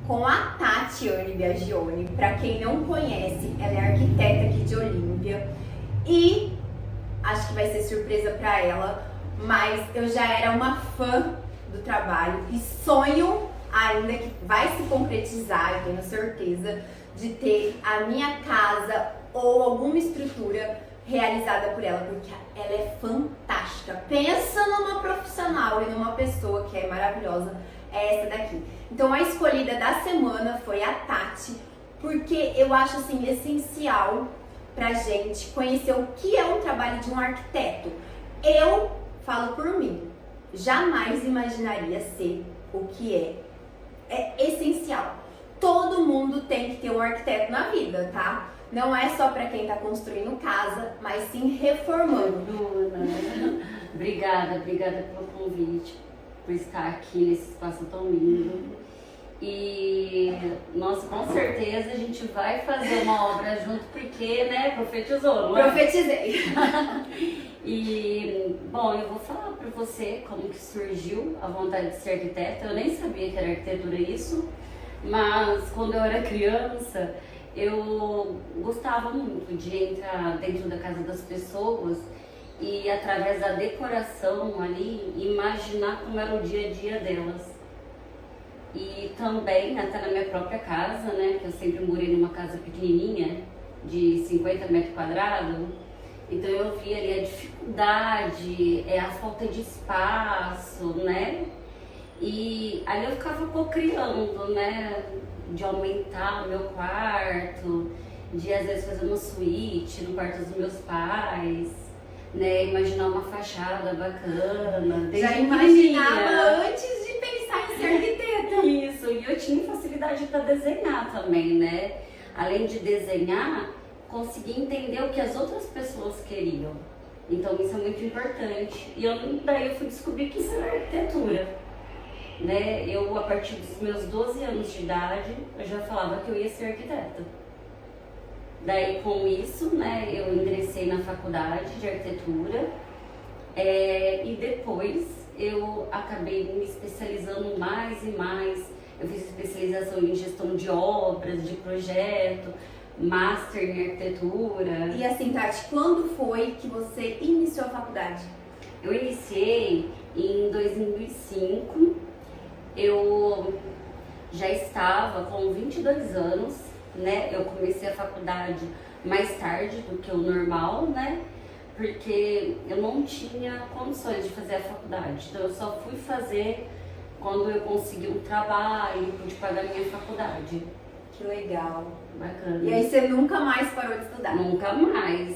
com a Tatiane Biagioni. Para quem não conhece, ela é arquiteta aqui de Olímpia e acho que vai ser surpresa para ela, mas eu já era uma fã do trabalho e sonho ainda que vai se concretizar, eu tenho certeza, de ter a minha casa ou alguma estrutura realizada por ela, porque ela é fantástica. Pensa numa profissional e numa pessoa que é maravilhosa, é essa daqui. Então a escolhida da semana foi a Tati, porque eu acho assim essencial pra gente conhecer o que é o trabalho de um arquiteto. Eu falo por mim, jamais imaginaria ser o que é. É essencial. Todo mundo tem que ter um arquiteto na vida, tá? Não é só para quem tá construindo casa, mas sim reformando. Bruna, obrigada pelo convite, por estar aqui nesse espaço tão lindo. E, nossa, com certeza a gente vai fazer uma obra junto, porque, né, profetizou, não é? Profetizei. E, bom, eu vou falar pra você como que surgiu a vontade de ser arquiteta. Eu nem sabia que era arquitetura isso, mas quando eu era criança, eu gostava muito de entrar dentro da casa das pessoas e, através da decoração ali, imaginar como era o dia a dia delas. E também, até na minha própria casa, né, que eu sempre morei numa casa pequenininha, de 50 metros quadrados, então eu via ali a dificuldade, a falta de espaço, né, e ali eu ficava cocriando, né, de aumentar o meu quarto, de às vezes fazer uma suíte no quarto dos meus pais, né, imaginar uma fachada bacana. Já imaginava antes de pensar em ser arquiteta. Isso, e eu tinha facilidade para desenhar também, né? Além de desenhar, conseguir entender o que as outras pessoas queriam. Então isso é muito importante. E daí eu fui descobrir que isso era arquitetura. Né? Eu, a partir dos meus 12 anos de idade, eu já falava que eu ia ser arquiteta. Daí com isso, né, eu ingressei na faculdade de arquitetura e depois eu acabei me especializando mais e mais. Eu fiz especialização em gestão de obras, de projeto, master em arquitetura. E assim, Tati, quando foi que você iniciou a faculdade? Eu iniciei em 2005, eu já estava com 22 anos, né? Eu comecei a faculdade mais tarde do que o normal, né? Porque eu não tinha condições de fazer a faculdade, então eu só fui fazer quando eu consegui um trabalho, pude pagar minha faculdade. Que legal. Bacana. E aí você nunca mais parou de estudar? Nunca mais.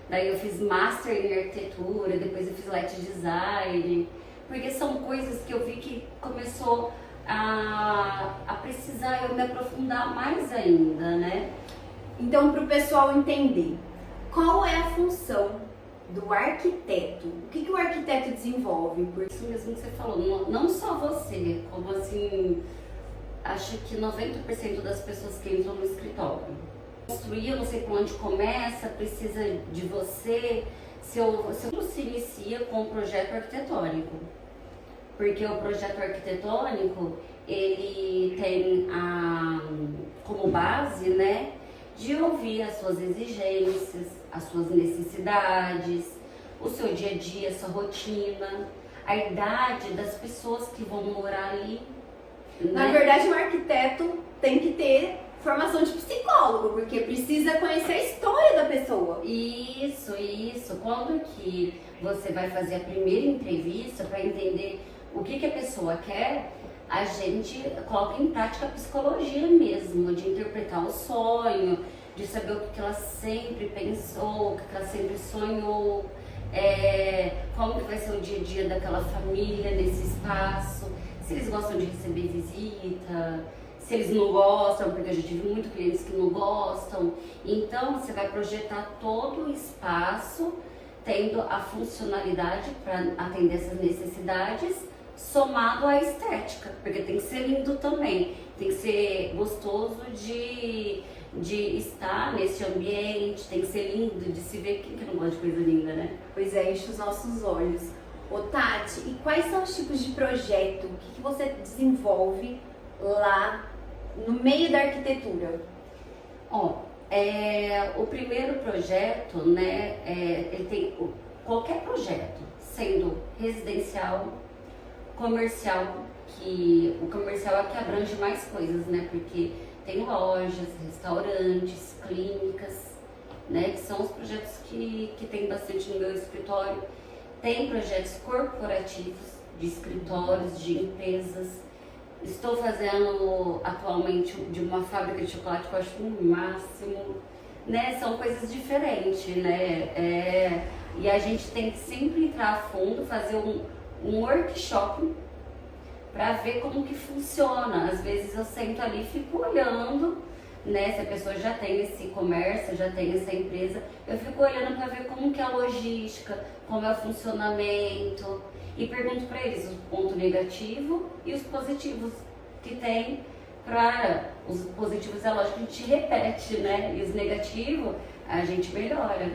Daí eu fiz master em arquitetura, depois eu fiz light design, porque são coisas que eu vi que começou a precisar eu me aprofundar mais ainda, né? Então, para o pessoal entender, qual é a função do arquiteto? O que o arquiteto desenvolve? Por isso mesmo que você falou, não só você, como assim, acho que 90% das pessoas que entram no escritório. Construir, eu não sei por onde começa, precisa de você, se se inicia com o projeto arquitetônico. Porque o projeto arquitetônico, ele tem como base, né, de ouvir as suas exigências, as suas necessidades, o seu dia a dia, a sua rotina, a idade das pessoas que vão morar ali. Né? Na verdade, o arquiteto tem que ter formação de psicólogo, porque precisa conhecer a história da pessoa. Isso. Quando que você vai fazer a primeira entrevista para entender o que a pessoa quer, a gente coloca em prática a psicologia mesmo, de interpretar o sonho, de saber o que ela sempre pensou, o que ela sempre sonhou, como que vai ser o dia a dia daquela família nesse espaço, se eles gostam de receber visita, se eles não gostam, porque eu já tive muitos clientes que não gostam. Então você vai projetar todo o espaço tendo a funcionalidade para atender essas necessidades, somado à estética, porque tem que ser lindo também, tem que ser gostoso de estar nesse ambiente, tem que ser lindo de se ver. Quem que não gosta de coisa linda, né? Pois é, enche os nossos olhos. Ô Tati, e quais são os tipos de projeto que você desenvolve lá no meio da arquitetura? Ó, o primeiro projeto, né, ele tem qualquer projeto, sendo residencial, comercial, que o comercial é o que abrange mais coisas, né, porque tem lojas, restaurantes, clínicas, né, que são os projetos que tem bastante no meu escritório. Tem projetos corporativos, de escritórios, de empresas. Estou fazendo atualmente de uma fábrica de chocolate que eu acho o máximo, né? São coisas diferentes, né? E a gente tem que sempre entrar a fundo, fazer um workshop para ver como que funciona. Às vezes eu sento ali e fico olhando, né? Se a pessoa já tem esse comércio, já tem essa empresa, eu fico olhando para ver como que é a logística, como é o funcionamento. E pergunto para eles o ponto negativo e os positivos que tem. Para os positivos é lógico que a gente repete, né? E os negativos a gente melhora.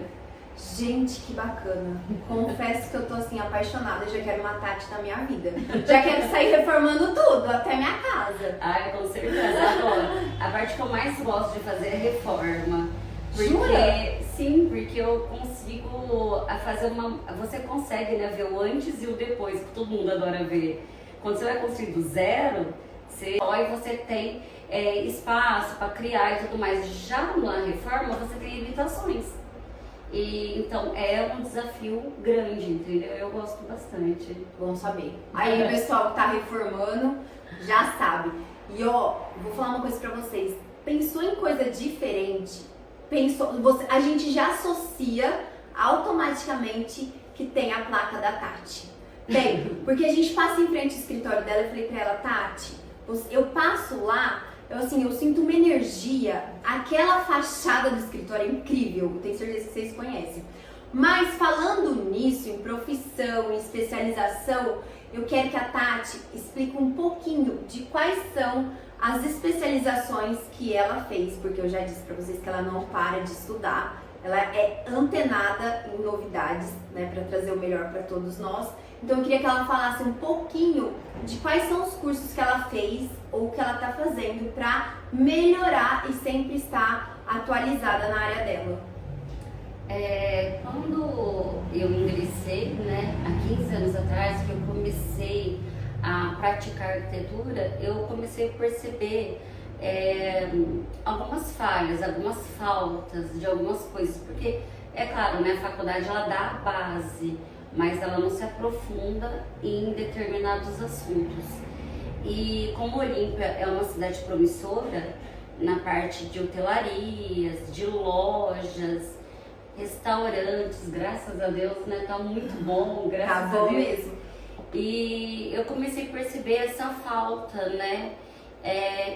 Gente, que bacana. Confesso que eu tô assim apaixonada, eu já quero uma Tati na minha vida. Já quero sair reformando tudo, até minha casa. Ai, com certeza, adoro. A parte que eu mais gosto de fazer é reforma. Porque, Jura? sim, porque eu consigo fazer você consegue, né, ver o antes e o depois, que todo mundo adora ver. Quando você vai construir do zero, você tem espaço para criar e tudo mais. Já na reforma você tem limitações. E então é um desafio grande, entendeu? Eu gosto bastante. Bom saber. Aí o pessoal que tá reformando já sabe. E ó, vou falar uma coisa pra vocês. Pensou em coisa diferente? A gente já associa automaticamente que tem a placa da Tati. Bem, porque a gente passa em frente ao escritório dela e falei pra ela, Tati, eu passo lá, eu sinto uma energia, aquela fachada do escritório é incrível, tenho certeza que vocês conhecem. Mas falando nisso, em profissão, em especialização, eu quero que a Tati explique um pouquinho de quais são as especializações que ela fez, porque eu já disse pra vocês que ela não para de estudar, ela é antenada em novidades, né, para trazer o melhor para todos nós. Então eu queria que ela falasse um pouquinho de quais são os cursos que ela fez ou que ela está fazendo para melhorar e sempre estar atualizada na área dela. Quando eu ingressei, né, há 15 anos atrás, que eu comecei a praticar arquitetura, eu comecei a perceber algumas falhas, algumas faltas de algumas coisas, porque é claro, né, a faculdade ela dá a base, mas ela não se aprofunda em determinados assuntos. E como Olímpia é uma cidade promissora na parte de hotelarias, de lojas, restaurantes, graças a Deus, né, tá muito bom, graças a Deus. Mesmo. E eu comecei a perceber essa falta, né?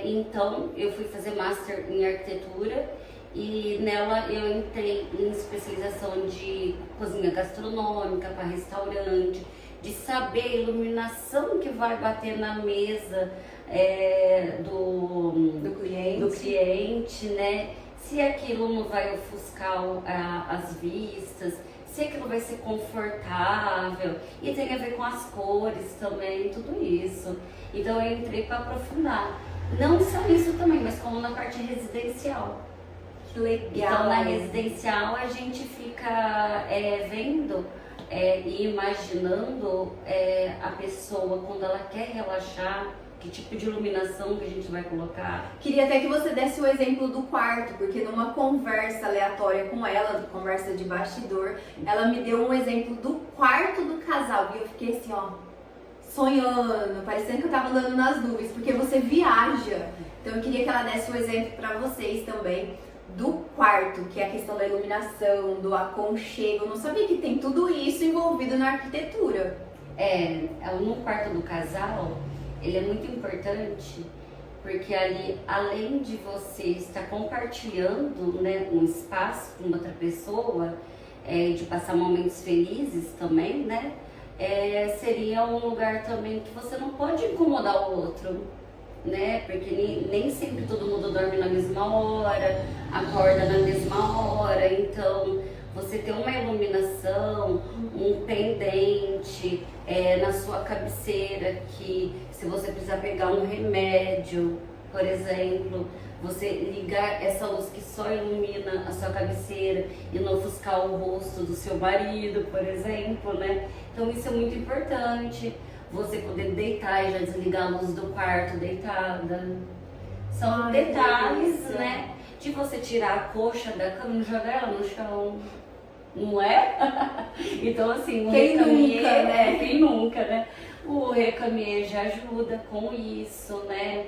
Então eu fui fazer master em arquitetura e nela eu entrei em especialização de cozinha gastronômica para restaurante, de saber a iluminação que vai bater na mesa do cliente, né? Se aquilo não vai ofuscar as vistas, se aquilo vai ser confortável, e tem a ver com as cores também, tudo isso. Então eu entrei para aprofundar. Não só isso também, mas como na parte residencial. Que legal! Então na residencial a gente fica vendo e imaginando a pessoa quando ela quer relaxar, que tipo de iluminação que a gente vai colocar. Queria até que você desse o exemplo do quarto, porque numa conversa aleatória com ela, conversa de bastidor, ela me deu um exemplo do quarto do casal e eu fiquei assim, ó, sonhando, parecendo que eu tava andando nas nuvens, porque você viaja. Então eu queria que ela desse o exemplo para vocês também do quarto, que é a questão da iluminação, do aconchego. Eu não sabia que tem tudo isso envolvido na arquitetura. No quarto do casal, ele é muito importante, porque ali, além de você estar compartilhando, né, um espaço com outra pessoa, de passar momentos felizes também, né, seria um lugar também que você não pode incomodar o outro, né, porque nem sempre todo mundo dorme na mesma hora, acorda na mesma hora, então você ter uma iluminação, um pendente na sua cabeceira, que se você precisar pegar um remédio, por exemplo, você ligar essa luz que só ilumina a sua cabeceira e não ofuscar o rosto do seu marido, por exemplo, né? Então isso é muito importante. Você poder deitar e já desligar a luz do quarto deitada. São detalhes, né? De você tirar a coxa da cama e jogar ela no chão. Não é? Então assim, Quem nunca, né? Quem nunca, né? O recamier já ajuda com isso, né?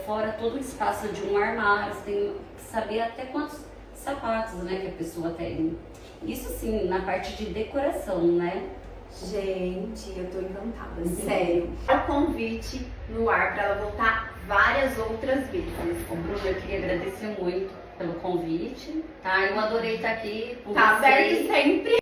Fora todo o espaço de um armário, você tem que saber até quantos sapatos, né, que a pessoa tem. Isso sim, na parte de decoração, né? Gente, eu tô encantada, sério. O convite no ar pra ela voltar várias outras vezes. Bruno, eu queria agradecer muito pelo convite, tá? Eu adorei estar aqui com Tá vocês. aberto sempre.